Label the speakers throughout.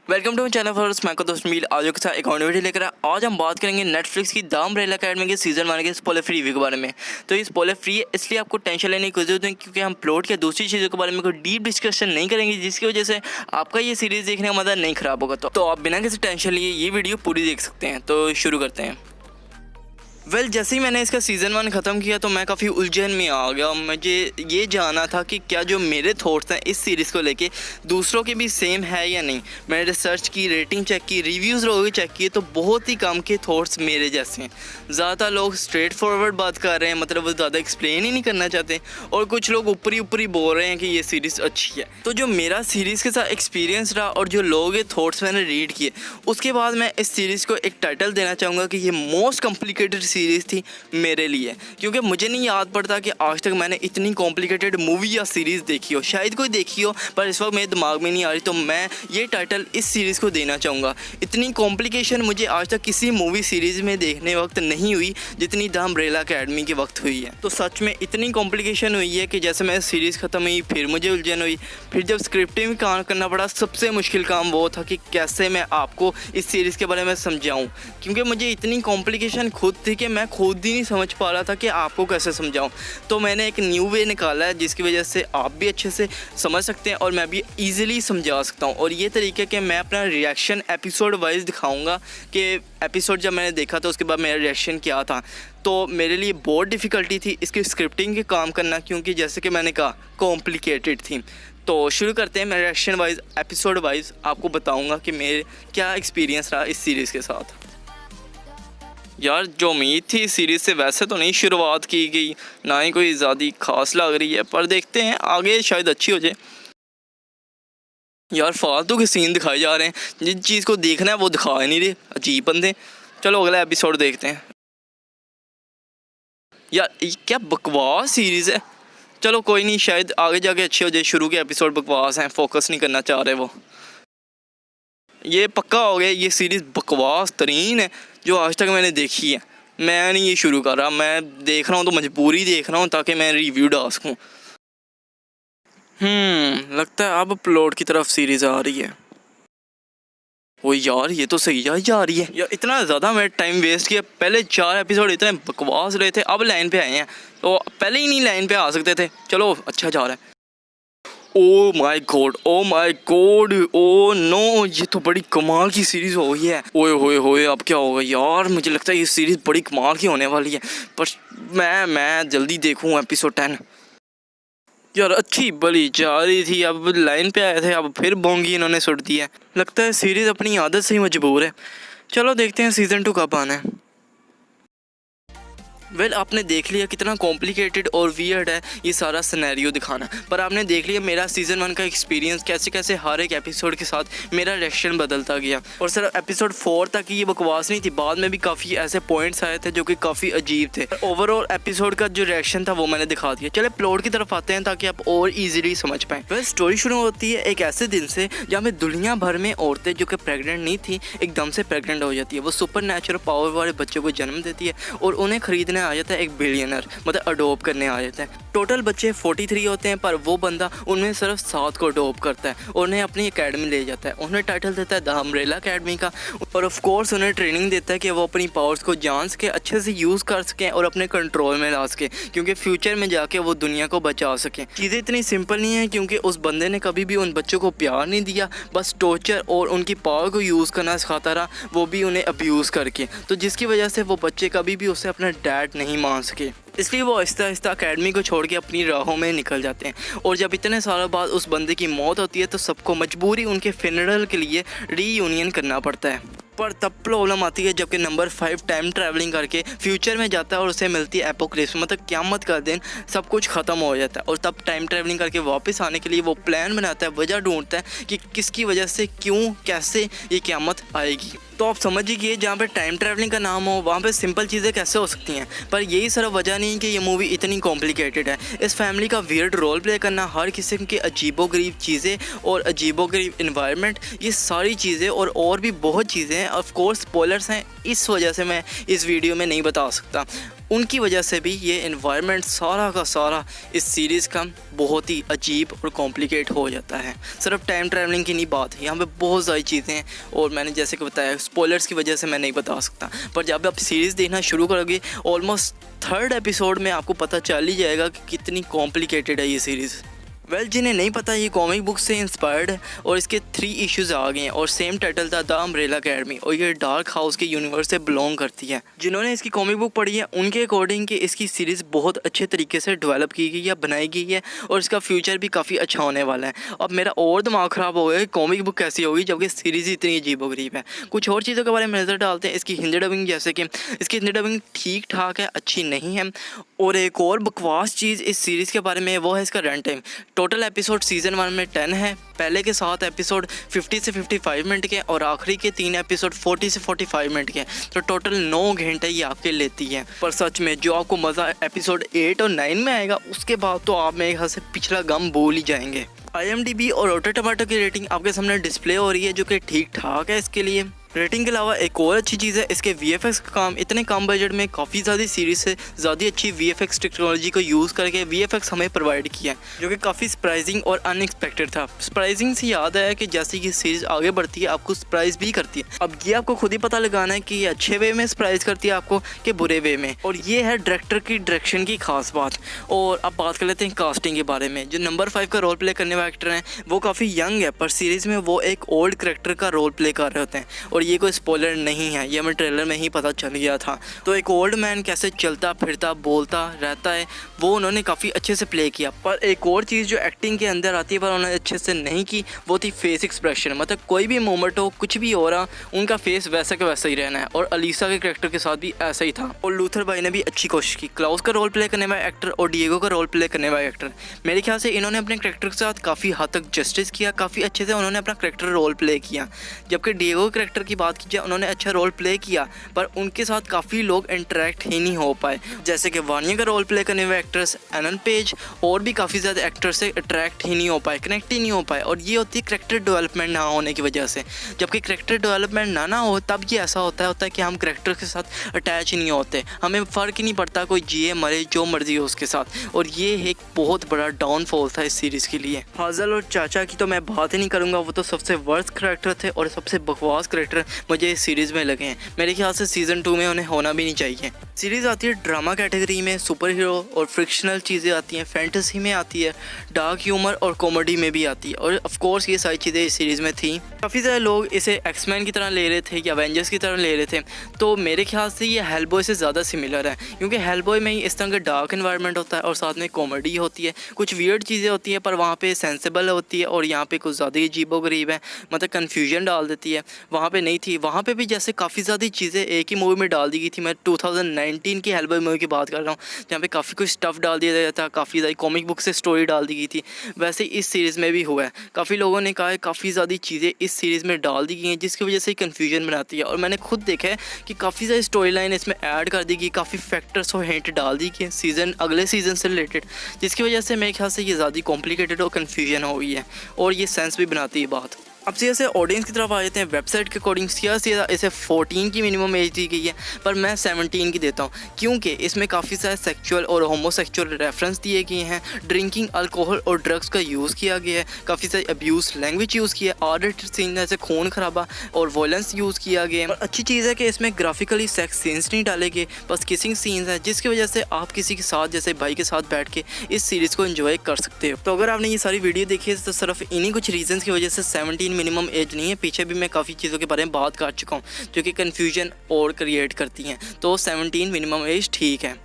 Speaker 1: Welcome to channel for मैं को दोस्त मील आज के साथ एक और वीडियो लेकर आज हम बात करेंगे नेटफ्लिक्स की द अम्ब्रेला अकेडमी के सीजन 1 के स्पॉइलर फ्री रिव्यू के बारे में। तो ये स्पॉइलर फ्री है इसलिए आपको टेंशन लेने की जरूरत नहीं, क्योंकि हम प्लॉट या दूसरी चीज़ों के बारे में कोई डीप डिस्कशन नहीं करेंगे जिसकी वजह से आपका ये सीरीज़ देखने का मज़ा नहीं ख़राब होगा। तो आप बिना किसी टेंशन लिए ये वीडियो पूरी देख सकते हैं। तो शुरू करते हैं। जैसे ही मैंने इसका सीज़न 1 ख़त्म किया तो मैं काफ़ी उलझन में आ गया। मुझे ये जानना था कि क्या जो मेरे थॉट्स हैं इस सीरीज़ को लेके दूसरों के भी सेम है या नहीं। मैंने रिसर्च की, रेटिंग चेक की, रिव्यूज़ लोगों के चेक किए तो बहुत ही कम के थॉट्स मेरे जैसे हैं। ज़्यादा लोग स्ट्रेट फॉरवर्ड बात कर रहे हैं, मतलब वो ज़्यादा एक्सप्लेन ही नहीं करना चाहते, और कुछ लोग ऊपरी बोल रहे हैं कि ये सीरीज़ अच्छी है। तो जो मेरा सीरीज़ के साथ एक्सपीरियंस रहा और जो लोगों के थॉट्स मैंने रीड किए, उसके बाद मैं इस सीरीज़ को एक टाइटल देना चाहूँगा कि ये मोस्ट कॉम्प्लिकेटेड सीरीज़ थी मेरे लिए, क्योंकि मुझे नहीं याद पड़ता कि आज तक मैंने इतनी कॉम्प्लिकेटेड मूवी या सीरीज़ देखी हो। शायद कोई देखी हो पर इस वक्त मेरे दिमाग में नहीं आ रही, तो मैं ये टाइटल इस सीरीज़ को देना चाहूँगा। इतनी कॉम्प्लिकेशन मुझे आज तक किसी मूवी सीरीज़ में देखने वक्त नहीं हुई जितनी द अम्ब्रेला अकेडमी के वक्त हुई है। तो सच में इतनी कॉम्प्लिकेशन हुई है कि जैसे मैं सीरीज़ ख़त्म हुई फिर मुझे उलझन हुई, फिर जब स्क्रिप्टिंग में काम करना पड़ा सबसे मुश्किल काम वो था कि कैसे मैं आपको इस सीरीज़ के बारे में समझाऊँ, क्योंकि मुझे इतनी कॉम्प्लिकेशन खुद थी कि मैं खुद ही नहीं समझ पा रहा था कि आपको कैसे समझाऊं। तो मैंने एक न्यू वे निकाला है जिसकी वजह से आप भी अच्छे से समझ सकते हैं और मैं भी इजीली समझा सकता हूं। और ये तरीके कि मैं अपना रिएक्शन एपिसोड वाइज दिखाऊंगा कि एपिसोड जब मैंने देखा तो उसके बाद मेरा रिएक्शन क्या था। तो मेरे लिए बहुत डिफ़िकल्टी थी इसकी स्क्रिप्टिंग के काम करना, क्योंकि जैसे कि मैंने कहा कॉम्प्लिकेटेड थी। तो शुरू करते हैं। मैं रिएक्शन वाइज एपिसोड वाइज आपको बताऊंगा कि मेरे क्या एक्सपीरियंस रहा इस सीरीज़ के साथ। यार जो उम्मीद थी इस सीरीज़ से वैसे तो नहीं शुरुआत की गई, ना ही कोई ज़्यादा खास लग रही है, पर देखते हैं आगे शायद अच्छी हो जाए। यार फालतू के सीन दिखाए जा रहे हैं, जिस चीज़ को देखना है वो दिखा ही नहीं रहे, अजीब बंदे। चलो अगला एपिसोड देखते हैं। यार क्या बकवास सीरीज़ है। चलो कोई नहीं, शायद आगे जाके अच्छे हो जाए। शुरू के एपिसोड बकवास हैं, फोकस नहीं करना चाह रहे वो। ये पक्का हो गया, ये सीरीज़ बकवास तरीन है जो आज तक मैंने देखी है। मैं नहीं ये शुरू कर रहा, मैं देख रहा हूँ तो मजबूरी देख रहा हूँ ताकि मैं रिव्यू डाल सकूँ। लगता है अब प्लॉट की तरफ सीरीज़ आ रही है। ओ यार ये तो सही जा रही है। यार इतना ज़्यादा मैं टाइम वेस्ट किया, पहले 4 एपिसोड इतने बकवास रहे थे, अब लाइन पे आए हैं तो पहले ही नहीं लाइन पे आ सकते थे। चलो अच्छा जा रहा है। Oh my god, oh my god, oh no, ये तो बड़ी कमाल की सीरीज़ हो गई है। ओए होए होए, अब क्या होगा यार। मुझे लगता है ये सीरीज़ बड़ी कमाल की होने वाली है, पर मैं जल्दी देखूँ एपिसोड 10। यार अच्छी बड़ी जा रही थी, अब लाइन पे आए थे, अब फिर बोंगी इन्होंने सुट दी है। लगता है सीरीज़ अपनी आदत से ही मजबूर है। चलो देखते हैं सीज़न 2 कब आना है। आपने देख लिया कितना कॉम्प्लिकेटेड और वियर्ड है ये सारा सिनेरियो दिखाना, पर आपने देख लिया मेरा सीज़न 1 का एक्सपीरियंस कैसे कैसे हर एक एपिसोड के साथ मेरा रिएक्शन बदलता गया। और सिर्फ एपिसोड 4 तक ही ये बकवास नहीं थी, बाद में भी काफ़ी ऐसे पॉइंट्स आए थे जो कि काफ़ी अजीब थे। ओवरऑल एपिसोड का जो रिएक्शन था वो मैंने दिखा दिया। चले प्लॉट की तरफ आते हैं ताकि आप और ईजिली समझ पाएँ। स्टोरी शुरू होती है एक ऐसे दिन से जहाँ पे दुनिया भर में औरतें जो कि प्रेगनेंट नहीं थी एकदम से प्रेगनेंट हो जाती है। वो सुपर नेचुरल पावर वाले बच्चों को जन्म देती है और उन्हें खरीदने आ जाता है एक बिलियनर, मतलब अडोप्ट करने आ जाता है। टोटल बच्चे 43 होते हैं, पर वो बंदा उनमें सिर्फ 7 को अडोप्ट करता है और उन्हें अपनी एकेडमी ले जाता है। उन्हें टाइटल देता है द अम्ब्रेला अकेडमी का, और ऑफ कोर्स उन्हें ट्रेनिंग देता है कि वो अपनी पावर्स को जान सके, अच्छे से यूज़ कर सकें और अपने कंट्रोल में ला सकें, क्योंकि फ्यूचर में जाके वो दुनिया को बचा सकें। चीज़ें इतनी सिंपल नहीं है, क्योंकि उस बंदे ने कभी भी उन बच्चों को प्यार नहीं दिया, बस टॉर्चर और उनकी पावर को यूज़ करना सिखाता रहा, वो भी उन्हें अब्यूज़ करके। तो जिसकी वजह से वो बच्चे कभी भी उसे अपना डैड नहीं मान सके, इसलिए वो आहिस्ता आहिस्ता अकेडमी को छोड़ के अपनी राहों में निकल जाते हैं। और जब इतने सालों बाद उस बंदे की मौत होती है तो सबको मजबूरी उनके फ्यूनरल के लिए रीयूनियन करना पड़ता है। पर तब प्रॉब्लम आती है जबकि नंबर 5 टाइम ट्रैवलिंग करके फ्यूचर में जाता है और उसे मिलती है एपोक्लिप्स, मतलब क़यामत का दिन, सब कुछ ख़त्म हो जाता है। और तब टाइम ट्रैवलिंग करके वापस आने के लिए वो प्लान बनाता है, वजह ढूंढता है कि किसकी वजह से, क्यों, कैसे ये क़यामत आएगी। तो आप समझिए जहाँ पे टाइम ट्रैवलिंग का नाम हो वहाँ पे सिंपल चीज़ें कैसे हो सकती हैं। पर यही सिर्फ वजह नहीं कि ये मूवी इतनी कॉम्प्लिकेटेड है। इस फैमिली का वियर्ड रोल प्ले करना, हर किस्म की अजीबोगरीब चीज़ें और अजीबोगरीब इन्वायरमेंट, ये सारी चीज़ें और भी बहुत चीज़ें हैं। ऑफ कोर्स स्पॉयलर्स हैं, इस वजह से मैं इस वीडियो में नहीं बता सकता। उनकी वजह से भी ये एनवायरनमेंट सारा का सारा इस सीरीज़ का बहुत ही अजीब और कॉम्प्लिकेट हो जाता है। सिर्फ टाइम ट्रैवलिंग की नहीं बात, यहाँ पे बहुत सारी चीज़ें हैं और मैंने जैसे कि बताया स्पॉयलर्स की वजह से मैं नहीं बता सकता, पर जब आप सीरीज़ देखना शुरू करोगे ऑलमोस्ट 3rd एपिसोड में आपको पता चल ही जाएगा कि कितनी कॉम्प्लिकेटेड है ये सीरीज़। जिन्हें नहीं पता ये कॉमिक बुक से इंस्पायर्ड है और इसके 3 इश्यूज़ आ गए हैं और सेम टाइटल था द अम्ब्रेला अकेडमी और ये डार्क हाउस के यूनिवर्स से बिलोंग करती है। जिन्होंने इसकी कॉमिक बुक पढ़ी है उनके अकॉर्डिंग कि इसकी सीरीज़ बहुत अच्छे तरीके से डेवलप की गई है, बनाई गई है और इसका फ्यूचर भी काफ़ी अच्छा होने वाला है। अब मेरा और दिमाग ख़राब हो गया कि कॉमिक बुक कैसी होगी जबकि सीरीज़ इतनी अजीबोगरीब है। कुछ और चीज़ों के बारे में नज़र डालते हैं। इसकी हिंदी डबिंग, जैसे कि इसकी हिंदी डबिंग ठीक ठाक है, अच्छी नहीं है। और एक और बकवास चीज़ इस सीरीज़ के बारे में वो है इसका run time. Total episode season 1 में 10 है, पहले के 7 एपिसोड 50 से 55 मिनट के और आखिरी के 3 एपिसोड 40 से 45 मिनट के, तो टोटल 9 घंटे ये आपके लेती है। पर सच में जो आपको मज़ा एपिसोड 8 और 9 में आएगा उसके बाद तो आप मेरे ख्याल से पिछला गम भूल ही जाएंगे। IMDb और रोटेटो टमाटो की रेटिंग आपके सामने डिस्प्ले हो रही है जो कि ठीक ठाक है इसके लिए। रेटिंग के अलावा एक और अच्छी चीज़ है इसके VFX का काम। इतने कम बजट में काफ़ी ज़्यादा सीरीज़ से ज़्यादा अच्छी VFX टेक्नोलॉजी को यूज़ करके VFX हमें प्रोवाइड किया, जो कि काफ़ी सरप्राइजिंग और अनएक्सपेक्टेड था। सरप्राइजिंग से याद आया कि जैसे कि सीरीज़ आगे बढ़ती है आपको सरप्राइज भी करती है। अब ये आपको खुद ही पता लगाना है कि ये अच्छे वे में सरप्राइज करती है आपको कि बुरे वे में, और ये है डायरेक्टर की डायरेक्शन की खास बात। और अब बात कर लेते हैं कास्टिंग के बारे में। जो नंबर 5 का रोल प्ले करने वाले एक्टर हैं वो काफ़ी यंग है, पर सीरीज़ में वो एक ओल्ड करेक्टर का रोल प्ले कर रहे होते हैं और ये कोई स्पॉइलर नहीं है, ये हमें ट्रेलर में ही पता चल गया था। तो एक ओल्ड मैन कैसे चलता फिरता बोलता रहता है वो उन्होंने काफ़ी अच्छे से प्ले किया। पर एक और चीज़ जो एक्टिंग के अंदर आती है पर उन्होंने अच्छे से नहीं की वो थी फेस एक्सप्रेशन। मतलब कोई भी मोमेंट हो, कुछ भी हो रहा, उनका फेस वैसा का वैसा ही रहना है। और अलीसा के कैरेक्टर के साथ भी ऐसा ही था। और लूथर भाई ने भी अच्छी कोशिश की। क्लाउस का रोल प्ले करने वाला एक्टर और डिएगो का रोल प्ले करने वाला एक्टर, मेरे ख्याल से इन्होंने अपने कैरेक्टर के साथ काफ़ी हद तक जस्टिस किया, काफ़ी अच्छे से उन्होंने अपना कैरेक्टर रोल प्ले किया। जबकि डिएगो कैरेक्टर की बात की जाए उन्होंने अच्छा रोल प्ले किया पर उनके साथ काफ़ी लोग इंटरेक्ट ही नहीं हो पाए। जैसे कि वानिया का रोल प्ले करने वाले एक्ट्रेस एलन पेज और भी काफ़ी ज़्यादा एक्टर्स से अट्रैक्ट ही नहीं हो पाए, कनेक्ट ही नहीं हो पाए। और ये होती है कैरेक्टर डेवलपमेंट ना होने की वजह से। जबकि कैरेक्टर डेवलपमेंट ना हो तब ये ऐसा होता है कि हम कैरेक्टर के साथ अटैच ही नहीं होते, हमें फ़र्क ही नहीं पड़ता कोई जिए मरे जो मर्जी हो उसके साथ। और ये एक बहुत बड़ा डाउनफॉल था इस सीरीज़ के लिए। हाजल और चाचा की तो मैं बात ही नहीं करूँगा, वो तो सबसे वर्स्ट कैरेक्टर थे और सबसे बकवास कैरेक्टर मुझे इस सीरीज़ में लगे हैं। मेरे ख्याल से सीज़न 2 में उन्हें होना भी नहीं चाहिए। सीरीज़ आती है ड्रामा कैटेगरी में, सुपर हीरो और फ्रिक्शनल चीज़ें आती हैं, फैंटेसी में आती है, डार्क ह्यूमर और कॉमेडी में भी आती है। और ऑफ कोर्स ये सारी चीज़ें इस सीरीज़ में थी। काफ़ी सारे लोग इसे एक्समैन की तरह ले रहे थे या एवेंजर्स की तरह ले रहे थे, तो मेरे ख्याल से ये हेलबॉय से ज़्यादा सिमिलर है, क्योंकि हेलबॉय में ही इस तरह का डार्क एनवायरनमेंट होता है और साथ में कॉमेडी होती है, कुछ वियर्ड चीज़ें होती हैं पर वहाँ पे सेंसेबल होती है। और यहाँ पे कुछ ज़्यादा ही अजीबोगरीब है, मतलब कन्फ्यूजन डाल देती है। वहाँ पे नहीं थी, वहाँ पे भी जैसे काफ़ी ज़्यादा चीज़ें एक ही मूवी में डाल दी गई थी। मैं 2019 की हेलबॉय मूवी की बात कर रहा हूँ, जहाँ पे काफ़ी कुछ स्टफ़ डाल दिया गया था, काफ़ी ज़्यादा कॉमिक बुक से स्टोरी डाल दी गई थी। वैसे इस सीरीज़ में भी हुआ है। काफ़ी लोगों ने कहा है काफ़ी ज़्यादा चीज़ें इस सीरीज़ में डाल दी गई हैं जिसकी वजह से कन्फ्यूजन बनाती है। और मैंने खुद देखा है कि काफ़ी ज़्यादा स्टोरी लाइन इसमें ऐड कर दी गई, काफ़ी फैक्टर्स और हिंट डाल दी गई अगले सीज़न से रिलेटेड, जिसकी वजह से मेरे ख्याल से ये ज़्यादा कॉम्प्लिकेटेड और कन्फ्यूजन हो गई है और ये सेंस भी बनाती है बात। अब से ऑडियंस की तरफ आ जाते हैं। वेबसाइट के अकॉर्डिंग सीधा इसे 14 की मिनिमम एज दी गई है, पर मैं 17 की देता हूँ, क्योंकि इसमें काफ़ी सारे सेक्सुअल और होमोसेक्सुअल रेफरेंस दिए गए हैं, ड्रिंकिंग, अल्कोहल और ड्रग्स का यूज़ किया गया है, काफ़ी सारी अब्यूज़ लैंग्वेज यूज़ किया है, आर्ट सीन जैसे खून खराबा और वायलेंस यूज़ किया गया है। और अच्छी चीज़ है कि इसमें ग्राफिकली सेक्स सीन्स नहीं डाले गए, बस किसिंग सीन्स हैं, जिसकी वजह से आप किसी के साथ जैसे भाई के साथ बैठ के इस सीरीज़ को एंजॉय कर सकते हो। तो अगर आपने ये सारी वीडियो देखी है तो सिर्फ इन्हीं कुछ रीजंस की वजह से 17 मिनिमम एज नहीं है। पीछे भी मैं काफ़ी चीज़ों के बारे में बात कर चुका हूँ जो कि कन्फ्यूजन और क्रिएट करती हैं, तो 17 मिनिमम एज ठीक है।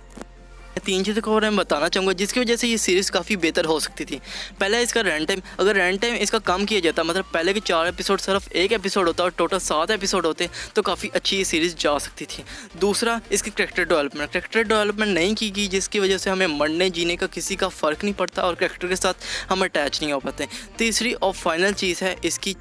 Speaker 1: 3 चीज़ों के बारे में बताना चाहूँगा जिसकी वजह से ये सीरीज़ काफ़ी बेहतर हो सकती थी। पहला इसका रन टाइम, अगर रन टाइम इसका कम किया जाता, मतलब पहले के 4 एपिसोड सिर्फ 1 एपिसोड होता और टोटल 7 एपिसोड होते, तो काफ़ी अच्छी ये सीरीज़ जा सकती थी। दूसरा, इसकी कैरेक्टर डेवलपमेंट नहीं की गई, जिसकी वजह से हमें मरने जीने का किसी का फ़र्क नहीं पड़ता और कैरेक्टर के साथ हम अटैच नहीं हो पाते। तीसरी और फाइनल चीज़ है इसकी